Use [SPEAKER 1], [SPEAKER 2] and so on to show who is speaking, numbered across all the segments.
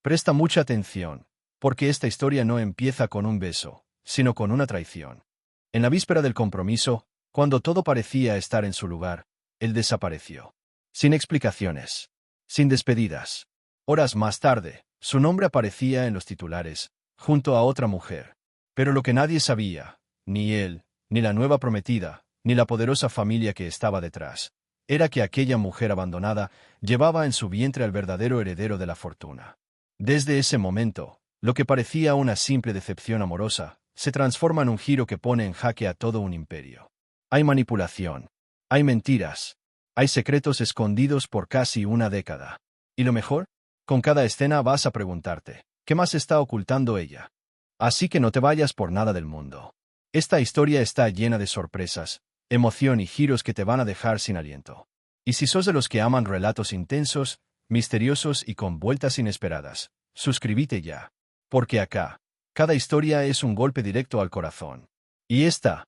[SPEAKER 1] Presta mucha atención, porque esta historia no empieza con un beso, sino con una traición. En la víspera del compromiso, cuando todo parecía estar en su lugar, él desapareció. Sin explicaciones. Sin despedidas. Horas más tarde, su nombre aparecía en los titulares, junto a otra mujer. Pero lo que nadie sabía, ni él, ni la nueva prometida, ni la poderosa familia que estaba detrás, era que aquella mujer abandonada llevaba en su vientre al verdadero heredero de la fortuna. Desde ese momento, lo que parecía una simple decepción amorosa, se transforma en un giro que pone en jaque a todo un imperio. Hay manipulación. Hay mentiras. Hay secretos escondidos por casi una década. ¿Y lo mejor? Con cada escena vas a preguntarte, ¿qué más está ocultando ella? Así que no te vayas por nada del mundo. Esta historia está llena de sorpresas, emoción y giros que te van a dejar sin aliento. Y si sos de los que aman relatos intensos, misteriosos y con vueltas inesperadas, suscríbete ya. Porque acá, cada historia es un golpe directo al corazón. Y esta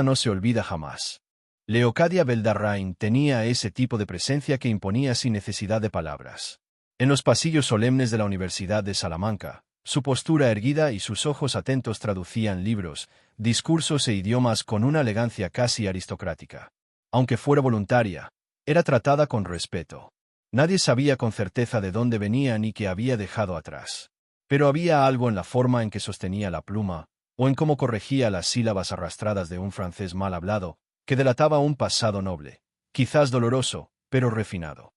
[SPEAKER 1] no se olvida jamás. Leocadia Beldarrain tenía ese tipo de presencia que imponía sin necesidad de palabras. En los pasillos solemnes de la Universidad de Salamanca, su postura erguida y sus ojos atentos traducían libros, discursos e idiomas con una elegancia casi aristocrática. Aunque fuera voluntaria, era tratada con respeto. Nadie sabía con certeza de dónde venía ni qué había dejado atrás. Pero había algo en la forma en que sostenía la pluma, o en cómo corregía las sílabas arrastradas de un francés mal hablado, que delataba un pasado noble, quizás doloroso, pero refinado.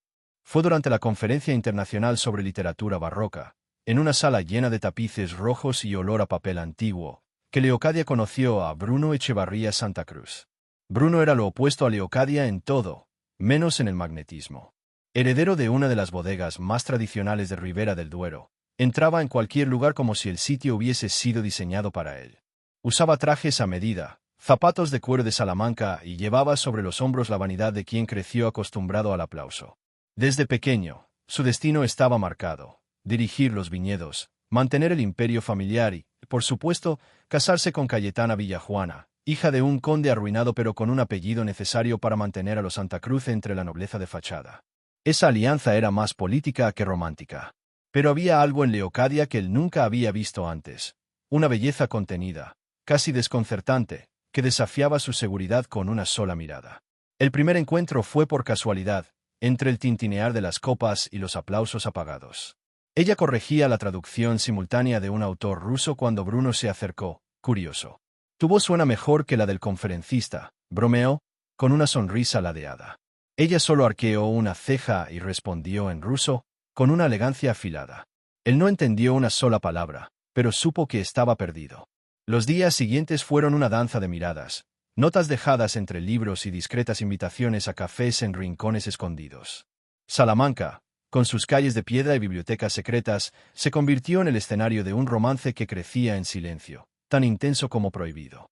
[SPEAKER 1] Fue durante la Conferencia Internacional sobre Literatura Barroca, en una sala llena de tapices rojos y olor a papel antiguo, que Leocadia conoció a Bruno Echevarría Santa Cruz. Bruno era lo opuesto a Leocadia en todo, menos en el magnetismo. Heredero de una de las bodegas más tradicionales de Ribera del Duero, entraba en cualquier lugar como si el sitio hubiese sido diseñado para él. Usaba trajes a medida, zapatos de cuero de Salamanca y llevaba sobre los hombros la vanidad de quien creció acostumbrado al aplauso. Desde pequeño, su destino estaba marcado: dirigir los viñedos, mantener el imperio familiar y, por supuesto, casarse con Cayetana Villajuana, hija de un conde arruinado pero con un apellido necesario para mantener a los Santa Cruz entre la nobleza de fachada. Esa alianza era más política que romántica. Pero había algo en Leocadia que él nunca había visto antes. Una belleza contenida, casi desconcertante, que desafiaba su seguridad con una sola mirada. El primer encuentro fue por casualidad, entre el tintinear de las copas y los aplausos apagados. Ella corregía la traducción simultánea de un autor ruso cuando Bruno se acercó, curioso. Tu voz suena mejor que la del conferencista, bromeó, con una sonrisa ladeada. Ella solo arqueó una ceja y respondió en ruso, con una elegancia afilada. Él no entendió una sola palabra, pero supo que estaba perdido. Los días siguientes fueron una danza de miradas, notas dejadas entre libros y discretas invitaciones a cafés en rincones escondidos. Salamanca, con sus calles de piedra y bibliotecas secretas, se convirtió en el escenario de un romance que crecía en silencio, tan intenso como prohibido.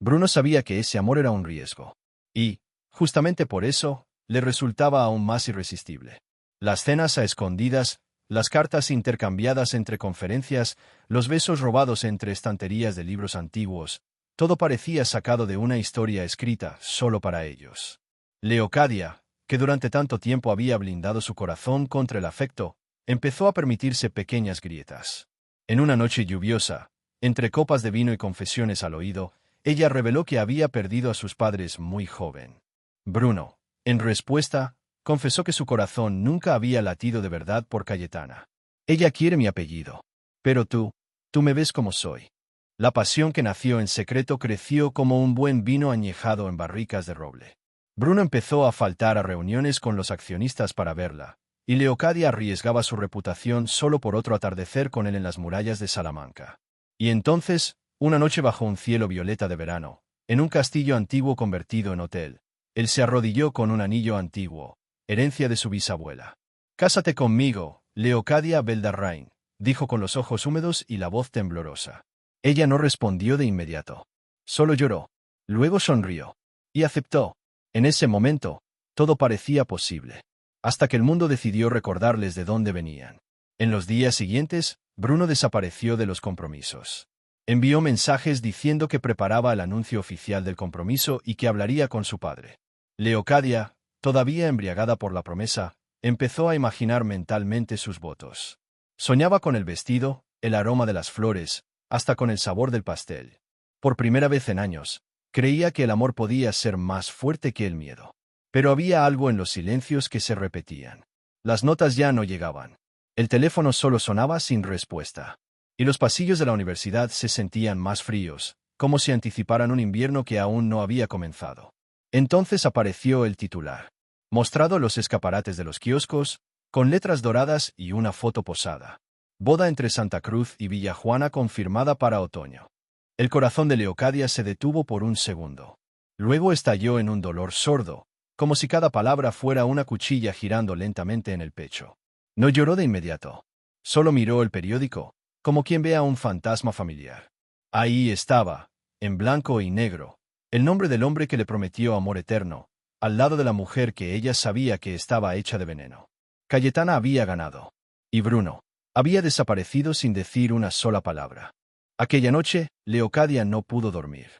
[SPEAKER 1] Bruno sabía que ese amor era un riesgo. Y, justamente por eso, le resultaba aún más irresistible. Las cenas a escondidas, las cartas intercambiadas entre conferencias, los besos robados entre estanterías de libros antiguos, todo parecía sacado de una historia escrita solo para ellos. Leocadia, que durante tanto tiempo había blindado su corazón contra el afecto, empezó a permitirse pequeñas grietas. En una noche lluviosa, entre copas de vino y confesiones al oído, ella reveló que había perdido a sus padres muy joven. Bruno, en respuesta, confesó que su corazón nunca había latido de verdad por Cayetana. Ella quiere mi apellido. Pero tú me ves como soy. La pasión que nació en secreto creció como un buen vino añejado en barricas de roble. Bruno empezó a faltar a reuniones con los accionistas para verla, y Leocadia arriesgaba su reputación solo por otro atardecer con él en las murallas de Salamanca. Y entonces, una noche bajo un cielo violeta de verano, en un castillo antiguo convertido en hotel, él se arrodilló con un anillo antiguo, herencia de su bisabuela. «Cásate conmigo, Leocadia Beldarrain», dijo con los ojos húmedos y la voz temblorosa. Ella no respondió de inmediato. Solo lloró. Luego sonrió. Y aceptó. En ese momento, todo parecía posible. Hasta que el mundo decidió recordarles de dónde venían. En los días siguientes, Bruno desapareció de los compromisos. Envió mensajes diciendo que preparaba el anuncio oficial del compromiso y que hablaría con su padre. Leocadia, todavía embriagada por la promesa, empezó a imaginar mentalmente sus votos. Soñaba con el vestido, el aroma de las flores, hasta con el sabor del pastel. Por primera vez en años, creía que el amor podía ser más fuerte que el miedo. Pero había algo en los silencios que se repetían. Las notas ya no llegaban. El teléfono solo sonaba sin respuesta. Y los pasillos de la universidad se sentían más fríos, como si anticiparan un invierno que aún no había comenzado. Entonces apareció el titular, mostrado en los escaparates de los kioscos, con letras doradas y una foto posada. Boda entre Santa Cruz y Villajuana confirmada para otoño. El corazón de Leocadia se detuvo por un segundo. Luego estalló en un dolor sordo, como si cada palabra fuera una cuchilla girando lentamente en el pecho. No lloró de inmediato. Solo miró el periódico, como quien ve a un fantasma familiar. Ahí estaba, en blanco y negro, el nombre del hombre que le prometió amor eterno, al lado de la mujer que ella sabía que estaba hecha de veneno. Cayetana había ganado. Y Bruno había desaparecido sin decir una sola palabra. Aquella noche, Leocadia no pudo dormir.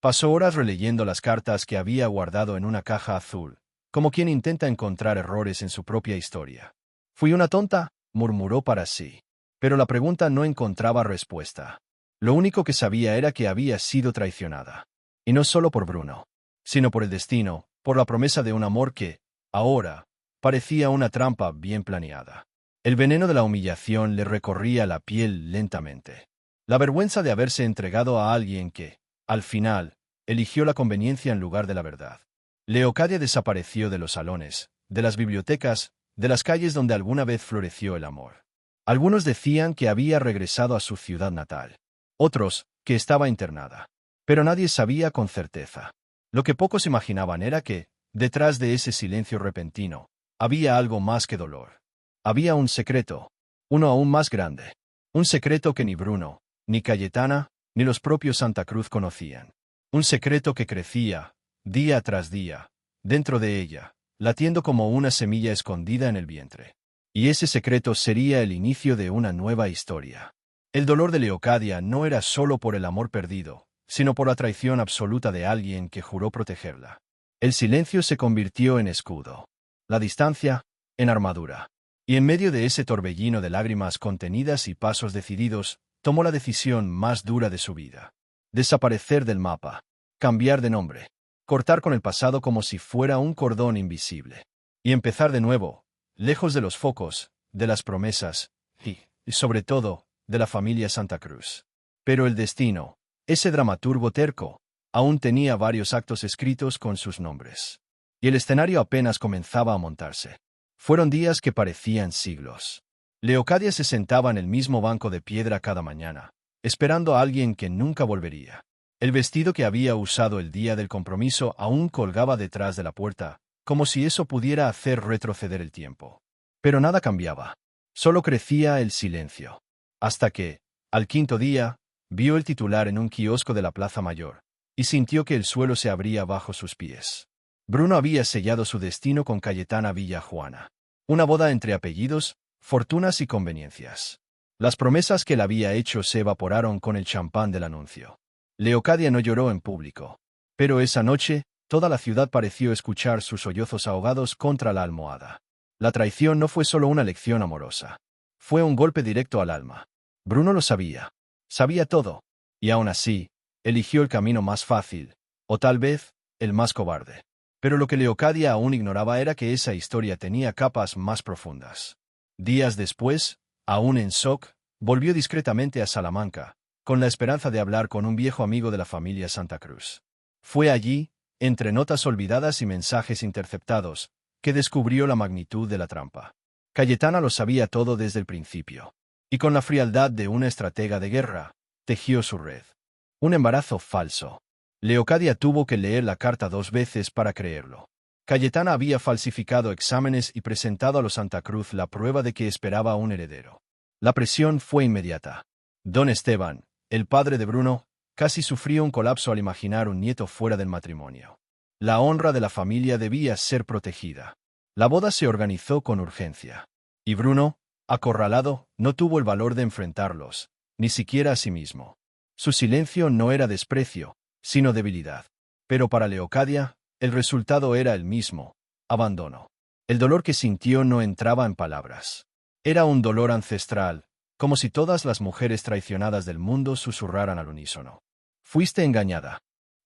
[SPEAKER 1] Pasó horas releyendo las cartas que había guardado en una caja azul, como quien intenta encontrar errores en su propia historia. «Fui una tonta», murmuró para sí. Pero la pregunta no encontraba respuesta. Lo único que sabía era que había sido traicionada. Y no solo por Bruno, sino por el destino, por la promesa de un amor que, ahora, parecía una trampa bien planeada. El veneno de la humillación le recorría la piel lentamente. La vergüenza de haberse entregado a alguien que, al final, eligió la conveniencia en lugar de la verdad. Leocadia desapareció de los salones, de las bibliotecas, de las calles donde alguna vez floreció el amor. Algunos decían que había regresado a su ciudad natal. Otros, que estaba internada. Pero nadie sabía con certeza. Lo que pocos imaginaban era que, detrás de ese silencio repentino, había algo más que dolor. Había un secreto, uno aún más grande. Un secreto que ni Bruno, ni Cayetana, ni los propios Santa Cruz conocían. Un secreto que crecía, día tras día, dentro de ella, latiendo como una semilla escondida en el vientre. Y ese secreto sería el inicio de una nueva historia. El dolor de Leocadia no era solo por el amor perdido, sino por la traición absoluta de alguien que juró protegerla. El silencio se convirtió en escudo. La distancia, en armadura. Y en medio de ese torbellino de lágrimas contenidas y pasos decididos, tomó la decisión más dura de su vida. Desaparecer del mapa. Cambiar de nombre. Cortar con el pasado como si fuera un cordón invisible. Y empezar de nuevo, lejos de los focos, de las promesas, y, sobre todo, de la familia Santa Cruz. Pero el destino, ese dramaturgo terco, aún tenía varios actos escritos con sus nombres. Y el escenario apenas comenzaba a montarse. Fueron días que parecían siglos. Leocadia se sentaba en el mismo banco de piedra cada mañana, esperando a alguien que nunca volvería. El vestido que había usado el día del compromiso aún colgaba detrás de la puerta, como si eso pudiera hacer retroceder el tiempo. Pero nada cambiaba. Solo crecía el silencio. Hasta que, al quinto día, vio el titular en un kiosco de la Plaza Mayor, y sintió que el suelo se abría bajo sus pies. Bruno había sellado su destino con Cayetana Villajuana. Una boda entre apellidos, fortunas y conveniencias. Las promesas que le había hecho se evaporaron con el champán del anuncio. Leocadia no lloró en público. Pero esa noche, toda la ciudad pareció escuchar sus sollozos ahogados contra la almohada. La traición no fue solo una lección amorosa. Fue un golpe directo al alma. Bruno lo sabía. Sabía todo. Y aún así, eligió el camino más fácil, o tal vez, el más cobarde. Pero lo que Leocadia aún ignoraba era que esa historia tenía capas más profundas. Días después, aún en shock, volvió discretamente a Salamanca, con la esperanza de hablar con un viejo amigo de la familia Santa Cruz. Fue allí, entre notas olvidadas y mensajes interceptados, que descubrió la magnitud de la trampa. Cayetana lo sabía todo desde el principio. Y con la frialdad de una estratega de guerra, tejió su red. Un embarazo falso. Leocadia tuvo que leer la carta 2 veces para creerlo. Cayetana había falsificado exámenes y presentado a los Santa Cruz la prueba de que esperaba un heredero. La presión fue inmediata. Don Esteban, el padre de Bruno, casi sufrió un colapso al imaginar un nieto fuera del matrimonio. La honra de la familia debía ser protegida. La boda se organizó con urgencia. Y Bruno, acorralado, no tuvo el valor de enfrentarlos, ni siquiera a sí mismo. Su silencio no era desprecio, sino debilidad. Pero para Leocadia, el resultado era el mismo: abandono. El dolor que sintió no entraba en palabras. Era un dolor ancestral, como si todas las mujeres traicionadas del mundo susurraran al unísono. Fuiste engañada.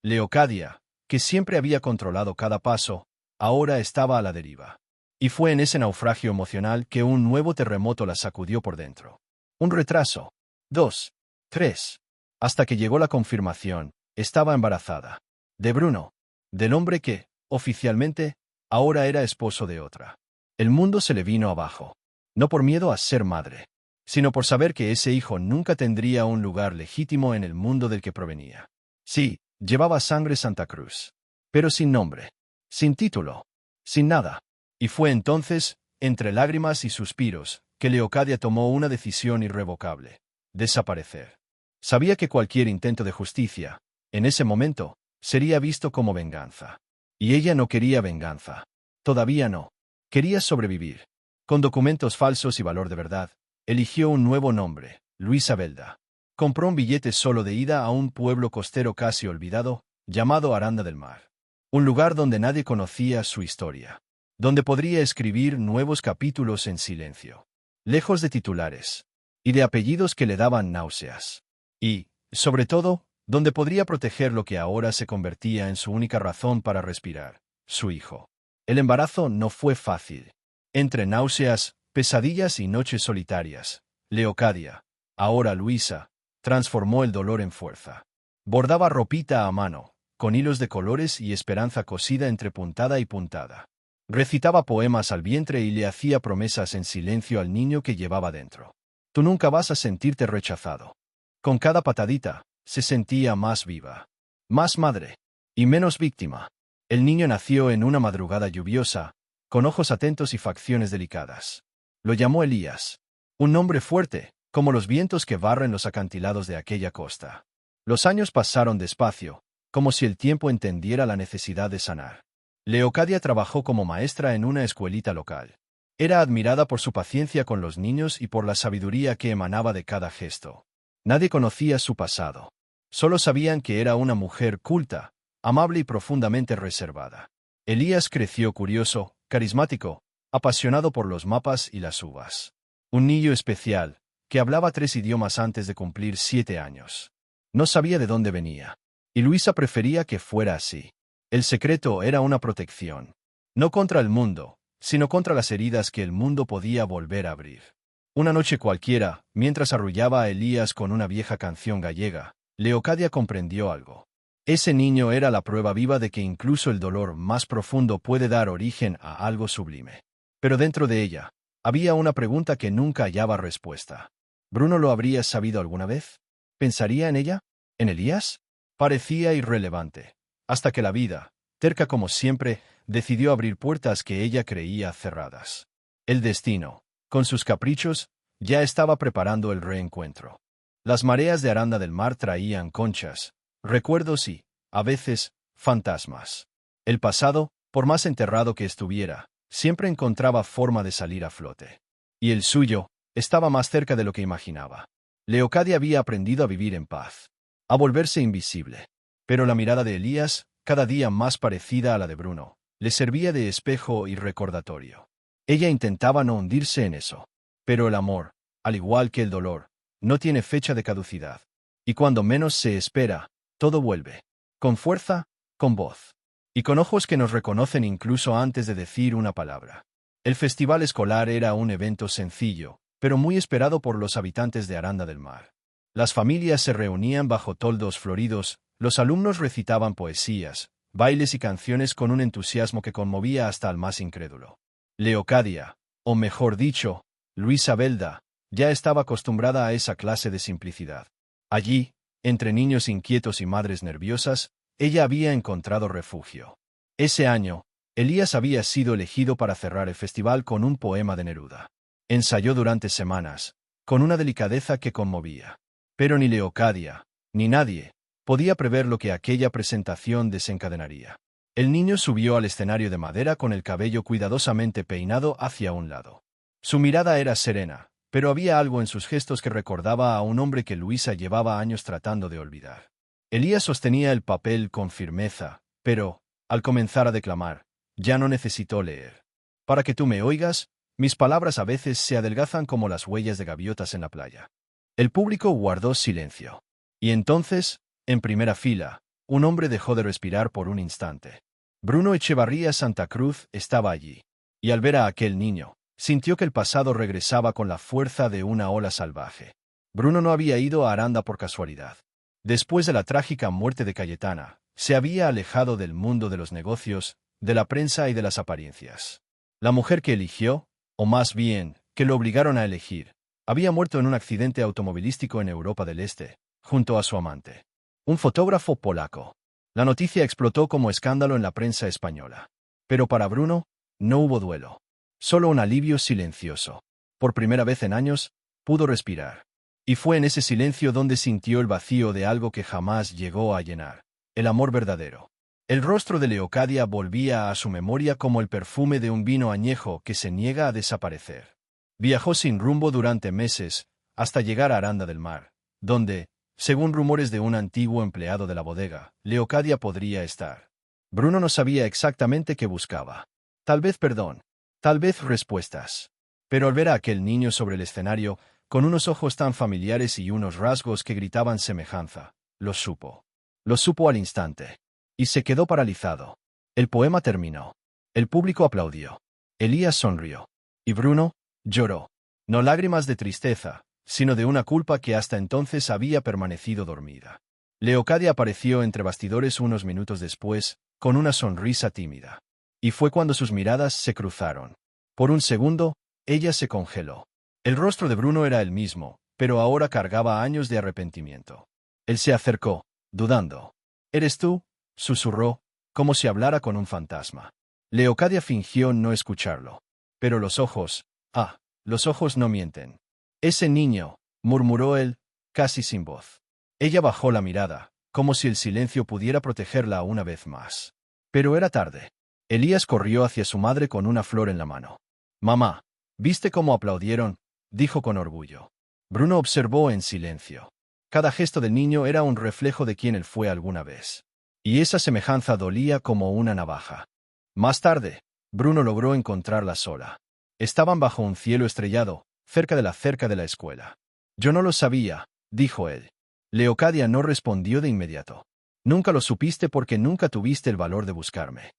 [SPEAKER 1] Leocadia, que siempre había controlado cada paso, ahora estaba a la deriva. Y fue en ese naufragio emocional que un nuevo terremoto la sacudió por dentro. Un retraso. 2. 3. Hasta que llegó la confirmación, estaba embarazada. De Bruno. Del hombre que, oficialmente, ahora era esposo de otra. El mundo se le vino abajo. No por miedo a ser madre, sino por saber que ese hijo nunca tendría un lugar legítimo en el mundo del que provenía. Sí, llevaba sangre Santa Cruz. Pero sin nombre. Sin título. Sin nada. Y fue entonces, entre lágrimas y suspiros, que Leocadia tomó una decisión irrevocable: desaparecer. Sabía que cualquier intento de justicia, en ese momento, sería visto como venganza. Y ella no quería venganza. Todavía no. Quería sobrevivir. Con documentos falsos y valor de verdad, eligió un nuevo nombre: Luisa Belda. Compró un billete solo de ida a un pueblo costero casi olvidado, llamado Aranda del Mar. Un lugar donde nadie conocía su historia. Donde podría escribir nuevos capítulos en silencio. Lejos de titulares. Y de apellidos que le daban náuseas. Y, sobre todo, donde podría proteger lo que ahora se convertía en su única razón para respirar: su hijo. El embarazo no fue fácil. Entre náuseas, pesadillas y noches solitarias, Leocadia, ahora Luisa, transformó el dolor en fuerza. Bordaba ropita a mano, con hilos de colores y esperanza cosida entre puntada y puntada. Recitaba poemas al vientre y le hacía promesas en silencio al niño que llevaba dentro. Tú nunca vas a sentirte rechazado. Con cada patadita, se sentía más viva, más madre, y menos víctima. El niño nació en una madrugada lluviosa, con ojos atentos y facciones delicadas. Lo llamó Elías. Un nombre fuerte, como los vientos que barren los acantilados de aquella costa. Los años pasaron despacio, como si el tiempo entendiera la necesidad de sanar. Leocadia trabajó como maestra en una escuelita local. Era admirada por su paciencia con los niños y por la sabiduría que emanaba de cada gesto. Nadie conocía su pasado. Solo sabían que era una mujer culta, amable y profundamente reservada. Elías creció curioso, carismático, apasionado por los mapas y las uvas. Un niño especial, que hablaba 3 idiomas antes de cumplir 7 años. No sabía de dónde venía. Y Luisa prefería que fuera así. El secreto era una protección. No contra el mundo, sino contra las heridas que el mundo podía volver a abrir. Una noche cualquiera, mientras arrullaba a Elías con una vieja canción gallega, Leocadia comprendió algo. Ese niño era la prueba viva de que incluso el dolor más profundo puede dar origen a algo sublime. Pero dentro de ella, había una pregunta que nunca hallaba respuesta. ¿Bruno lo habría sabido alguna vez? ¿Pensaría en ella? ¿En Elías? Parecía irrelevante, hasta que la vida, terca como siempre, decidió abrir puertas que ella creía cerradas. El destino, con sus caprichos, ya estaba preparando el reencuentro. Las mareas de Aranda del Mar traían conchas, recuerdos y, a veces, fantasmas. El pasado, por más enterrado que estuviera, siempre encontraba forma de salir a flote. Y el suyo, estaba más cerca de lo que imaginaba. Leocadia había aprendido a vivir en paz, a volverse invisible. Pero la mirada de Elías, cada día más parecida a la de Bruno, le servía de espejo y recordatorio. Ella intentaba no hundirse en eso. Pero el amor, al igual que el dolor, no tiene fecha de caducidad. Y cuando menos se espera, todo vuelve. Con fuerza, con voz. Y con ojos que nos reconocen incluso antes de decir una palabra. El festival escolar era un evento sencillo, pero muy esperado por los habitantes de Aranda del Mar. Las familias se reunían bajo toldos floridos, los alumnos recitaban poesías, bailes y canciones con un entusiasmo que conmovía hasta al más incrédulo. Leocadia, o mejor dicho, Luisa Belda, ya estaba acostumbrada a esa clase de simplicidad. Allí, entre niños inquietos y madres nerviosas, ella había encontrado refugio. Ese año, Elías había sido elegido para cerrar el festival con un poema de Neruda. Ensayó durante semanas, con una delicadeza que conmovía. Pero ni Leocadia, ni nadie, podía prever lo que aquella presentación desencadenaría. El niño subió al escenario de madera con el cabello cuidadosamente peinado hacia un lado. Su mirada era serena, pero había algo en sus gestos que recordaba a un hombre que Luisa llevaba años tratando de olvidar. Elías sostenía el papel con firmeza, pero, al comenzar a declamar, ya no necesitó leer. Para que tú me oigas, Mis palabras a veces se adelgazan como las huellas de gaviotas en la playa. El público guardó silencio. Y entonces, en primera fila, un hombre dejó de respirar por un instante. Bruno Echevarría Santa Cruz estaba allí. Y al ver a aquel niño, sintió que el pasado regresaba con la fuerza de una ola salvaje. Bruno no había ido a Aranda por casualidad. Después de la trágica muerte de Cayetana, se había alejado del mundo de los negocios, de la prensa y de las apariencias. La mujer que eligió, o más bien, que lo obligaron a elegir, había muerto en un accidente automovilístico en Europa del Este, junto a su amante, un fotógrafo polaco. La noticia explotó como escándalo en la prensa española. Pero para Bruno, no hubo duelo. Solo un alivio silencioso. Por primera vez en años, pudo respirar. Y fue en ese silencio donde sintió el vacío de algo que jamás llegó a llenar. El amor verdadero. El rostro de Leocadia volvía a su memoria como el perfume de un vino añejo que se niega a desaparecer. Viajó sin rumbo durante meses, hasta llegar a Aranda del Mar, donde, según rumores de un antiguo empleado de la bodega, Leocadia podría estar. Bruno no sabía exactamente qué buscaba. Tal vez perdón, tal vez respuestas. Pero al ver a aquel niño sobre el escenario, con unos ojos tan familiares y unos rasgos que gritaban semejanza, lo supo. Lo supo al instante. Y se quedó paralizado. El poema terminó. El público aplaudió. Elías sonrió. Y Bruno lloró. No lágrimas de tristeza, sino de una culpa que hasta entonces había permanecido dormida. Leocadia apareció entre bastidores unos minutos después, con una sonrisa tímida. Y fue cuando sus miradas se cruzaron. Por un segundo, ella se congeló. El rostro de Bruno era el mismo, pero ahora cargaba años de arrepentimiento. Él se acercó, dudando. «¿Eres tú?», susurró, como si hablara con un fantasma. Leocadia fingió no escucharlo. Pero los ojos, los ojos no mienten. «Ese niño», murmuró él, casi sin voz. Ella bajó la mirada, como si el silencio pudiera protegerla una vez más. Pero era tarde. Elías corrió hacia su madre con una flor en la mano. «Mamá, ¿viste cómo aplaudieron?», dijo con orgullo. Bruno observó en silencio. Cada gesto del niño era un reflejo de quien él fue alguna vez. Y esa semejanza dolía como una navaja. Más tarde, Bruno logró encontrarla sola. Estaban bajo un cielo estrellado, cerca de la cerca de la escuela. «Yo no lo sabía», dijo él. Leocadia no respondió de inmediato. «Nunca lo supiste porque nunca tuviste el valor de buscarme».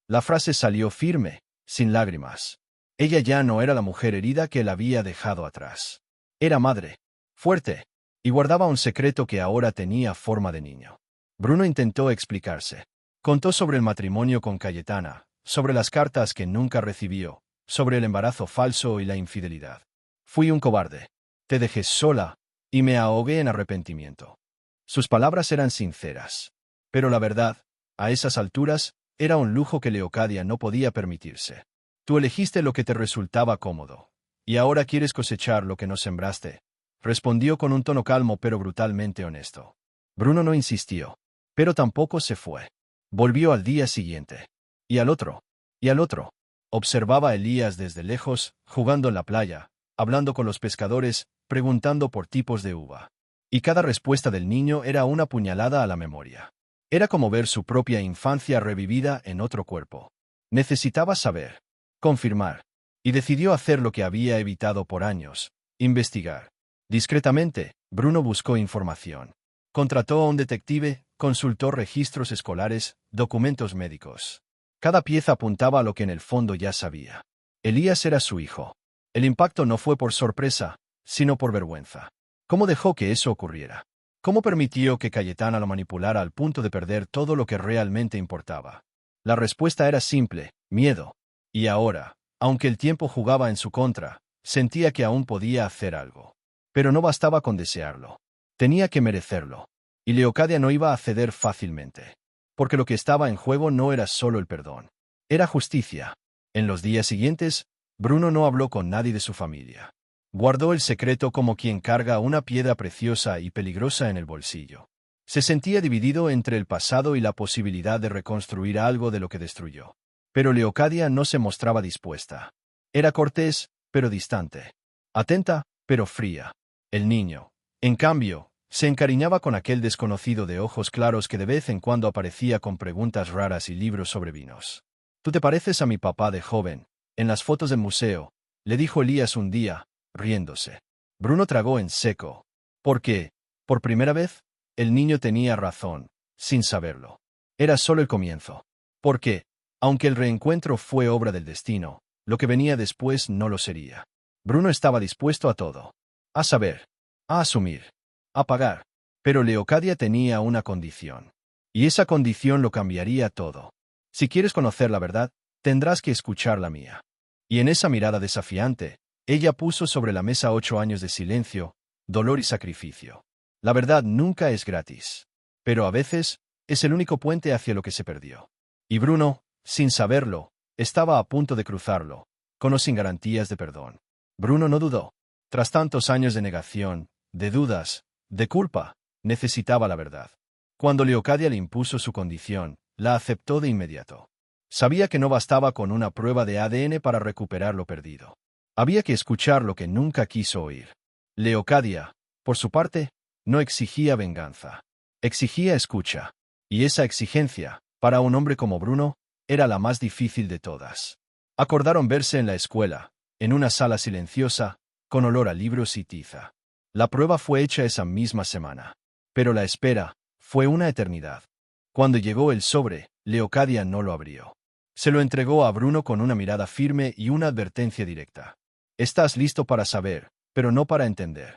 [SPEAKER 1] La frase salió firme, sin lágrimas. Ella ya no era la mujer herida que él había dejado atrás. Era madre, fuerte, y guardaba un secreto que ahora tenía forma de niño. Bruno intentó explicarse. Contó sobre el matrimonio con Cayetana, sobre las cartas que nunca recibió, sobre el embarazo falso y la infidelidad. «Fui un cobarde. Te dejé sola, y me ahogué en arrepentimiento». Sus palabras eran sinceras. Pero la verdad, a esas alturas, era un lujo que Leocadia no podía permitirse. «Tú elegiste lo que te resultaba cómodo. Y ahora quieres cosechar lo que no sembraste», respondió con un tono calmo pero brutalmente honesto. Bruno no insistió. Pero tampoco se fue. Volvió al día siguiente. Y al otro. Y al otro. Observaba a Elías desde lejos, jugando en la playa, hablando con los pescadores, preguntando por tipos de uva. Y cada respuesta del niño era una puñalada a la memoria. Era como ver su propia infancia revivida en otro cuerpo. Necesitaba saber, confirmar, y decidió hacer lo que había evitado por años: investigar. Discretamente, Bruno buscó información. Contrató a un detective, consultó registros escolares, documentos médicos. Cada pieza apuntaba a lo que en el fondo ya sabía. Elías era su hijo. El impacto no fue por sorpresa, sino por vergüenza. ¿Cómo dejó que eso ocurriera? ¿Cómo permitió que Cayetana lo manipulara al punto de perder todo lo que realmente importaba? La respuesta era simple: miedo. Y ahora, aunque el tiempo jugaba en su contra, sentía que aún podía hacer algo. Pero no bastaba con desearlo. Tenía que merecerlo. Y Leocadia no iba a ceder fácilmente. Porque lo que estaba en juego no era solo el perdón. Era justicia. En los días siguientes, Bruno no habló con nadie de su familia. Guardó el secreto como quien carga una piedra preciosa y peligrosa en el bolsillo. Se sentía dividido entre el pasado y la posibilidad de reconstruir algo de lo que destruyó. Pero Leocadia no se mostraba dispuesta. Era cortés, pero distante. Atenta, pero fría. El niño, en cambio, se encariñaba con aquel desconocido de ojos claros que de vez en cuando aparecía con preguntas raras y libros sobre vinos. «Tú te pareces a mi papá de joven, en las fotos del museo», le dijo Elías un día, riéndose. Bruno tragó en seco. Porque, por primera vez, el niño tenía razón, sin saberlo. Era solo el comienzo. Porque, aunque el reencuentro fue obra del destino, lo que venía después no lo sería. Bruno estaba dispuesto a todo. A saber, a asumir, a pagar. Pero Leocadia tenía una condición. Y esa condición lo cambiaría todo. Si quieres conocer la verdad, tendrás que escuchar la mía. Y en esa mirada desafiante, ella puso sobre la mesa 8 años de silencio, dolor y sacrificio. La verdad nunca es gratis. Pero a veces, es el único puente hacia lo que se perdió. Y Bruno, sin saberlo, estaba a punto de cruzarlo, con o sin garantías de perdón. Bruno no dudó. Tras tantos años de negación, de dudas, de culpa, necesitaba la verdad. Cuando Leocadia le impuso su condición, la aceptó de inmediato. Sabía que no bastaba con una prueba de ADN para recuperar lo perdido. Había que escuchar lo que nunca quiso oír. Leocadia, por su parte, no exigía venganza. Exigía escucha. Y esa exigencia, para un hombre como Bruno, era la más difícil de todas. Acordaron verse en la escuela, en una sala silenciosa, con olor a libros y tiza. La prueba fue hecha esa misma semana. Pero la espera fue una eternidad. Cuando llegó el sobre, Leocadia no lo abrió. Se lo entregó a Bruno con una mirada firme y una advertencia directa. Estás listo para saber, pero no para entender.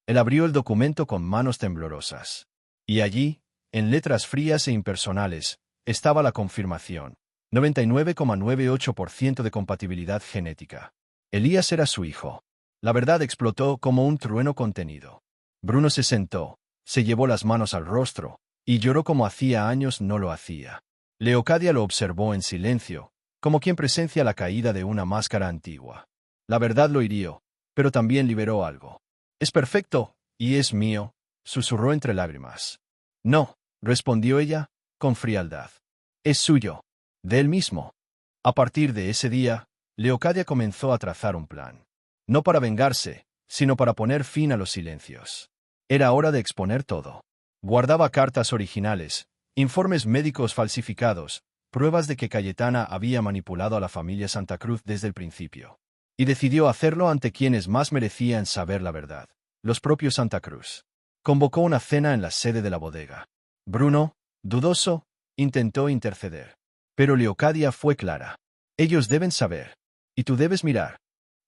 [SPEAKER 1] Él abrió el documento con manos temblorosas. Y allí, en letras frías e impersonales, estaba la confirmación. 99,98% de compatibilidad genética. Elías era su hijo. La verdad explotó como un trueno contenido. Bruno se sentó, se llevó las manos al rostro, y lloró como hacía años no lo hacía. Leocadia lo observó en silencio, como quien presencia la caída de una máscara antigua. La verdad lo hirió, pero también liberó algo. Es perfecto, y es mío, susurró entre lágrimas. No, respondió ella, con frialdad. Es suyo. De él mismo. A partir de ese día, Leocadia comenzó a trazar un plan. No para vengarse, sino para poner fin a los silencios. Era hora de exponer todo. Guardaba cartas originales, informes médicos falsificados, pruebas de que Cayetana había manipulado a la familia Santa Cruz desde el principio. Y decidió hacerlo ante quienes más merecían saber la verdad, los propios Santa Cruz. Convocó una cena en la sede de la bodega. Bruno, dudoso, intentó interceder. Pero Leocadia fue clara. Ellos deben saber. Y tú debes mirar.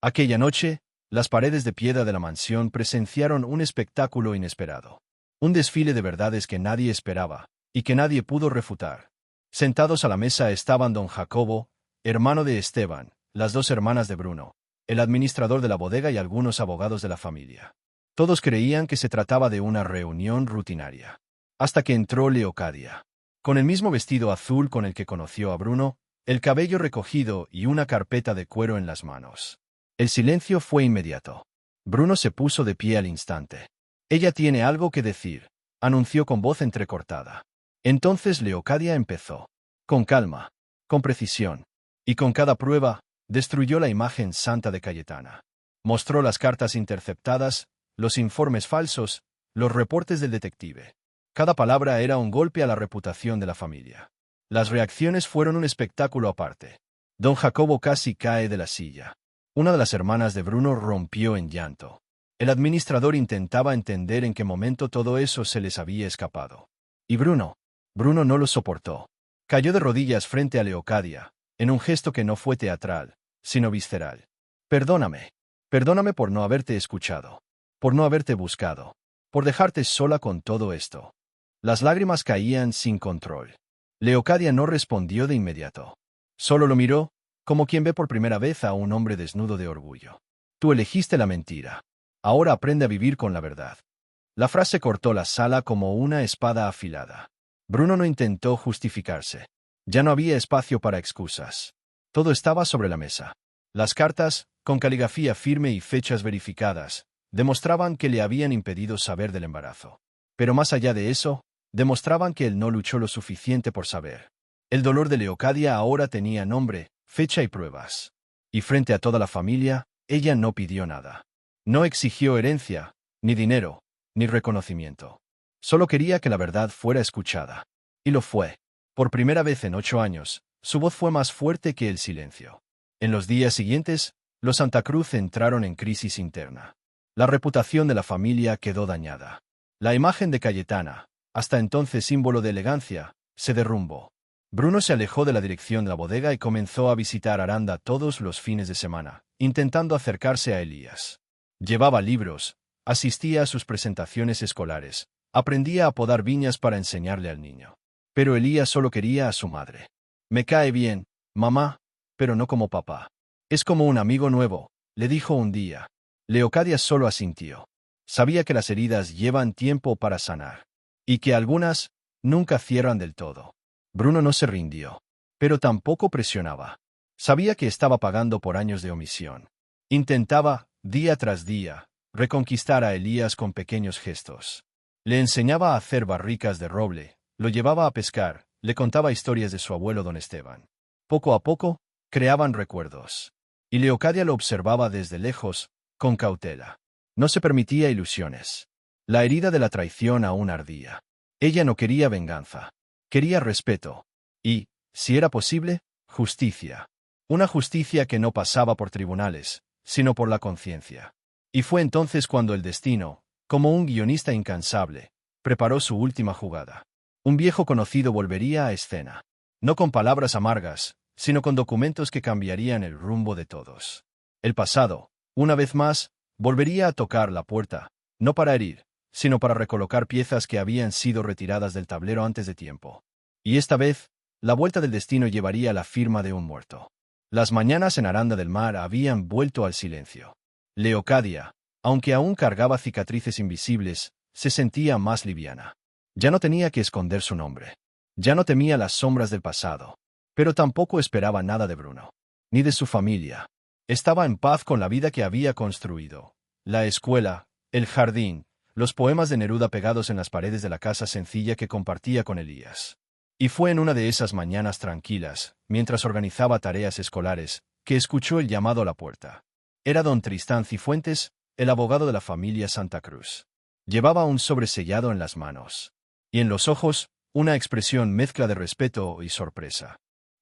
[SPEAKER 1] Aquella noche, las paredes de piedra de la mansión presenciaron un espectáculo inesperado. Un desfile de verdades que nadie esperaba, y que nadie pudo refutar. Sentados a la mesa estaban don Jacobo, hermano de Esteban, las 2 hermanas de Bruno, el administrador de la bodega y algunos abogados de la familia. Todos creían que se trataba de una reunión rutinaria. Hasta que entró Leocadia. Con el mismo vestido azul con el que conoció a Bruno, el cabello recogido y una carpeta de cuero en las manos. El silencio fue inmediato. Bruno se puso de pie al instante. Ella tiene algo que decir, anunció con voz entrecortada. Entonces Leocadia empezó. Con calma, con precisión. Y con cada prueba, destruyó la imagen santa de Cayetana. Mostró las cartas interceptadas, los informes falsos, los reportes del detective. Cada palabra era un golpe a la reputación de la familia. Las reacciones fueron un espectáculo aparte. Don Jacobo casi cae de la silla. Una de las hermanas de Bruno rompió en llanto. El administrador intentaba entender en qué momento todo eso se les había escapado. Y Bruno no lo soportó. Cayó de rodillas frente a Leocadia, en un gesto que no fue teatral, sino visceral. Perdóname. Perdóname por no haberte escuchado. Por no haberte buscado. Por dejarte sola con todo esto. Las lágrimas caían sin control. Leocadia no respondió de inmediato. Solo lo miró, como quien ve por primera vez a un hombre desnudo de orgullo. Tú elegiste la mentira. Ahora aprende a vivir con la verdad. La frase cortó la sala como una espada afilada. Bruno no intentó justificarse. Ya no había espacio para excusas. Todo estaba sobre la mesa. Las cartas, con caligrafía firme y fechas verificadas, demostraban que le habían impedido saber del embarazo. Pero más allá de eso, demostraban que él no luchó lo suficiente por saber. El dolor de Leocadia ahora tenía nombre, fecha y pruebas. Y frente a toda la familia, ella no pidió nada. No exigió herencia, ni dinero, ni reconocimiento. Solo quería que la verdad fuera escuchada. Y lo fue. Por primera vez en 8 años, su voz fue más fuerte que el silencio. En los días siguientes, Los Santa Cruz entraron en crisis interna. La reputación de la familia quedó dañada. La imagen de Cayetana, hasta entonces símbolo de elegancia, se derrumbó. Bruno se alejó de la dirección de la bodega y comenzó a visitar Aranda todos los fines de semana, intentando acercarse a Elías. Llevaba libros, asistía a sus presentaciones escolares, aprendía a podar viñas para enseñarle al niño. Pero Elías solo quería a su madre. Me cae bien, mamá, pero no como papá. Es como un amigo nuevo, le dijo un día. Leocadia solo asintió. Sabía que las heridas llevan tiempo para sanar. Y que algunas nunca cierran del todo. Bruno no se rindió. Pero tampoco presionaba. Sabía que estaba pagando por años de omisión. Intentaba, día tras día, reconquistar a Elías con pequeños gestos. Le enseñaba a hacer barricas de roble, lo llevaba a pescar, le contaba historias de su abuelo don Esteban. Poco a poco, creaban recuerdos. Y Leocadia lo observaba desde lejos, con cautela. No se permitía ilusiones. La herida de la traición aún ardía. Ella no quería venganza. Quería respeto. Y, si era posible, justicia. Una justicia que no pasaba por tribunales, sino por la conciencia. Y fue entonces cuando el destino, como un guionista incansable, preparó su última jugada. Un viejo conocido volvería a escena. No con palabras amargas, sino con documentos que cambiarían el rumbo de todos. El pasado, una vez más, volvería a tocar la puerta, no para herir, sino para recolocar piezas que habían sido retiradas del tablero antes de tiempo. Y esta vez, la vuelta del destino llevaría la firma de un muerto. Las mañanas en Aranda del Mar habían vuelto al silencio. Leocadia, aunque aún cargaba cicatrices invisibles, se sentía más liviana. Ya no tenía que esconder su nombre. Ya no temía las sombras del pasado. Pero tampoco esperaba nada de Bruno. Ni de su familia. Estaba en paz con la vida que había construido. La escuela, el jardín, los poemas de Neruda pegados en las paredes de la casa sencilla que compartía con Elías. Y fue en una de esas mañanas tranquilas, mientras organizaba tareas escolares, que escuchó el llamado a la puerta. Era don Tristán Cifuentes, el abogado de la familia Santa Cruz. Llevaba un sobresellado en las manos. Y en los ojos, una expresión mezcla de respeto y sorpresa.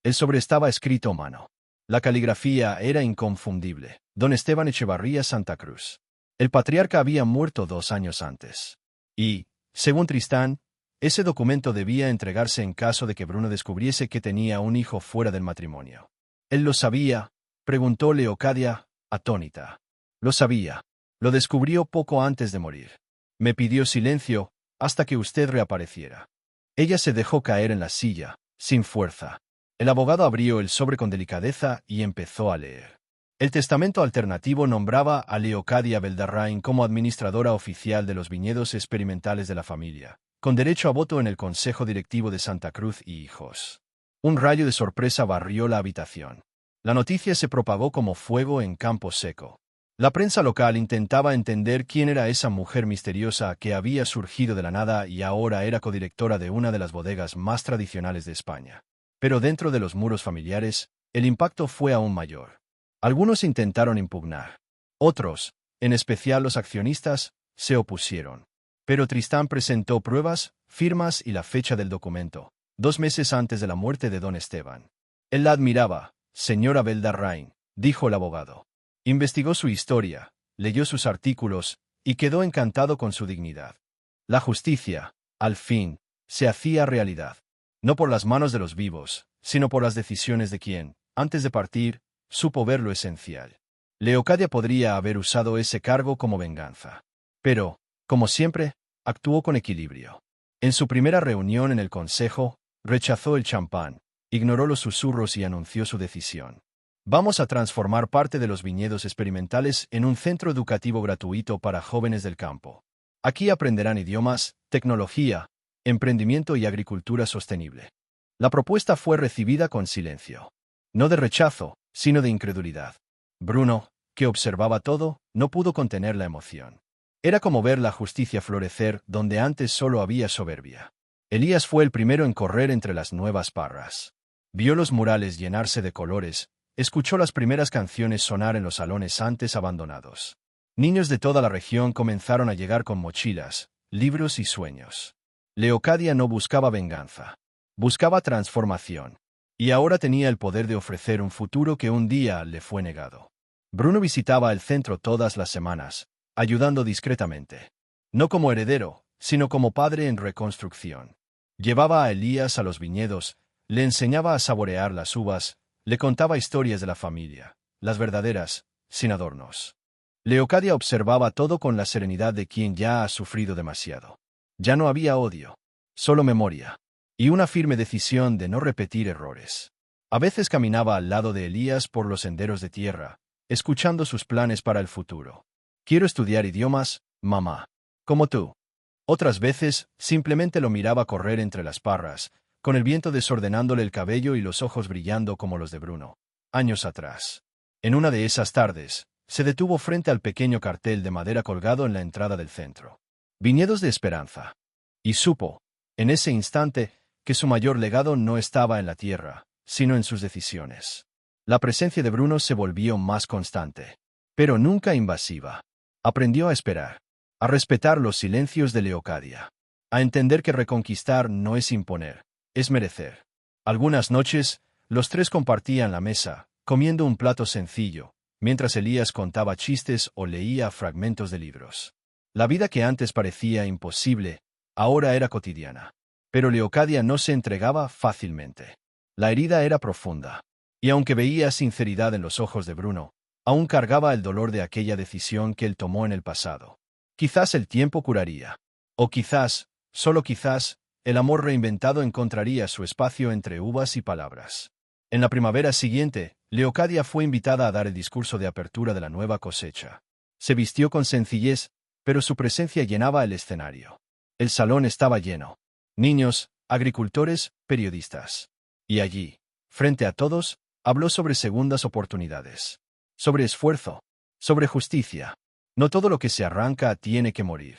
[SPEAKER 1] El sobre estaba escrito a mano. La caligrafía era inconfundible. Don Esteban Echevarría Santa Cruz. El patriarca había muerto 2 años antes. Y, según Tristán, ese documento debía entregarse en caso de que Bruno descubriese que tenía un hijo fuera del matrimonio. ¿Él lo sabía?, preguntó Leocadia, atónita. Lo sabía. Lo descubrió poco antes de morir. Me pidió silencio, hasta que usted reapareciera. Ella se dejó caer en la silla, sin fuerza. El abogado abrió el sobre con delicadeza y empezó a leer. El testamento alternativo nombraba a Leocadia Beldarrain como administradora oficial de los viñedos experimentales de la familia, con derecho a voto en el Consejo Directivo de Santa Cruz y Hijos. Un rayo de sorpresa barrió la habitación. La noticia se propagó como fuego en campo seco. La prensa local intentaba entender quién era esa mujer misteriosa que había surgido de la nada y ahora era codirectora de una de las bodegas más tradicionales de España. Pero dentro de los muros familiares, el impacto fue aún mayor. Algunos intentaron impugnar. Otros, en especial los accionistas, se opusieron. Pero Tristán presentó pruebas, firmas y la fecha del documento, 2 meses antes de la muerte de don Esteban. Él la admiraba, señora Beldarrain, dijo el abogado. Investigó su historia, leyó sus artículos, y quedó encantado con su dignidad. La justicia, al fin, se hacía realidad. No por las manos de los vivos, sino por las decisiones de quien, antes de partir, supo ver lo esencial. Leocadia podría haber usado ese cargo como venganza. Pero, como siempre, actuó con equilibrio. En su primera reunión en el consejo, rechazó el champán, ignoró los susurros y anunció su decisión. Vamos a transformar parte de los viñedos experimentales en un centro educativo gratuito para jóvenes del campo. Aquí aprenderán idiomas, tecnología, emprendimiento y agricultura sostenible. La propuesta fue recibida con silencio. No de rechazo, sino de incredulidad. Bruno, que observaba todo, no pudo contener la emoción. Era como ver la justicia florecer donde antes solo había soberbia. Elías fue el primero en correr entre las nuevas parras. Vio los murales llenarse de colores, escuchó las primeras canciones sonar en los salones antes abandonados. Niños de toda la región comenzaron a llegar con mochilas, libros y sueños. Leocadia no buscaba venganza. Buscaba transformación. Y ahora tenía el poder de ofrecer un futuro que un día le fue negado. Bruno visitaba el centro todas las semanas, ayudando discretamente. No como heredero, sino como padre en reconstrucción. Llevaba a Elías a los viñedos, le enseñaba a saborear las uvas, le contaba historias de la familia, las verdaderas, sin adornos. Leocadia observaba todo con la serenidad de quien ya ha sufrido demasiado. Ya no había odio, solo memoria, y una firme decisión de no repetir errores. A veces caminaba al lado de Elías por los senderos de tierra, escuchando sus planes para el futuro. Quiero estudiar idiomas, mamá. Como tú. Otras veces, simplemente lo miraba correr entre las parras, con el viento desordenándole el cabello y los ojos brillando como los de Bruno. Años atrás. En una de esas tardes, se detuvo frente al pequeño cartel de madera colgado en la entrada del centro. Viñedos de Esperanza. Y supo, en ese instante, que su mayor legado no estaba en la tierra, sino en sus decisiones. La presencia de Bruno se volvió más constante, pero nunca invasiva. Aprendió a esperar, a respetar los silencios de Leocadia, a entender que reconquistar no es imponer, es merecer. Algunas noches, los tres compartían la mesa, comiendo un plato sencillo, mientras Elías contaba chistes o leía fragmentos de libros. La vida que antes parecía imposible, ahora era cotidiana. Pero Leocadia no se entregaba fácilmente. La herida era profunda. Y aunque veía sinceridad en los ojos de Bruno, aún cargaba el dolor de aquella decisión que él tomó en el pasado. Quizás el tiempo curaría. O quizás, solo quizás, el amor reinventado encontraría su espacio entre uvas y palabras. En la primavera siguiente, Leocadia fue invitada a dar el discurso de apertura de la nueva cosecha. Se vistió con sencillez, pero su presencia llenaba el escenario. El salón estaba lleno. Niños, agricultores, periodistas. Y allí, frente a todos, habló sobre segundas oportunidades. Sobre esfuerzo. Sobre justicia. No todo lo que se arranca tiene que morir.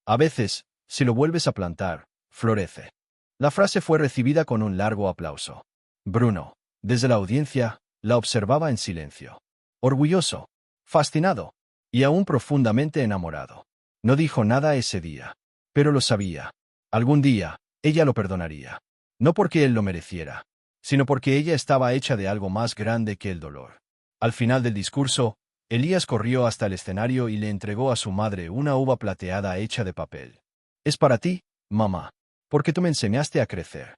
[SPEAKER 1] A veces, si lo vuelves a plantar, florece. La frase fue recibida con un largo aplauso. Bruno, desde la audiencia, la observaba en silencio. Orgulloso, fascinado, y aún profundamente enamorado. No dijo nada ese día. Pero lo sabía. Algún día, ella lo perdonaría. No porque él lo mereciera, sino porque ella estaba hecha de algo más grande que el dolor. Al final del discurso, Elías corrió hasta el escenario y le entregó a su madre una uva plateada hecha de papel. Es para ti, mamá, porque tú me enseñaste a crecer.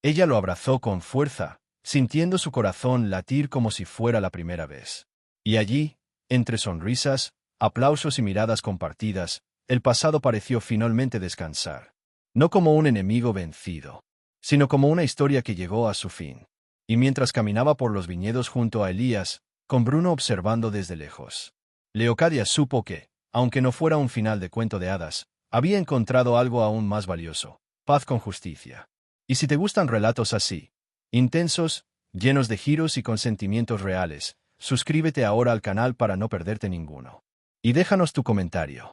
[SPEAKER 1] Ella lo abrazó con fuerza, sintiendo su corazón latir como si fuera la primera vez. Y allí, entre sonrisas, aplausos y miradas compartidas, el pasado pareció finalmente descansar. No como un enemigo vencido, sino como una historia que llegó a su fin. Y mientras caminaba por los viñedos junto a Elías, con Bruno observando desde lejos, Leocadia supo que, aunque no fuera un final de cuento de hadas, había encontrado algo aún más valioso: paz con justicia. Y si te gustan relatos así, intensos, llenos de giros y con sentimientos reales, suscríbete ahora al canal para no perderte ninguno. Y déjanos tu comentario.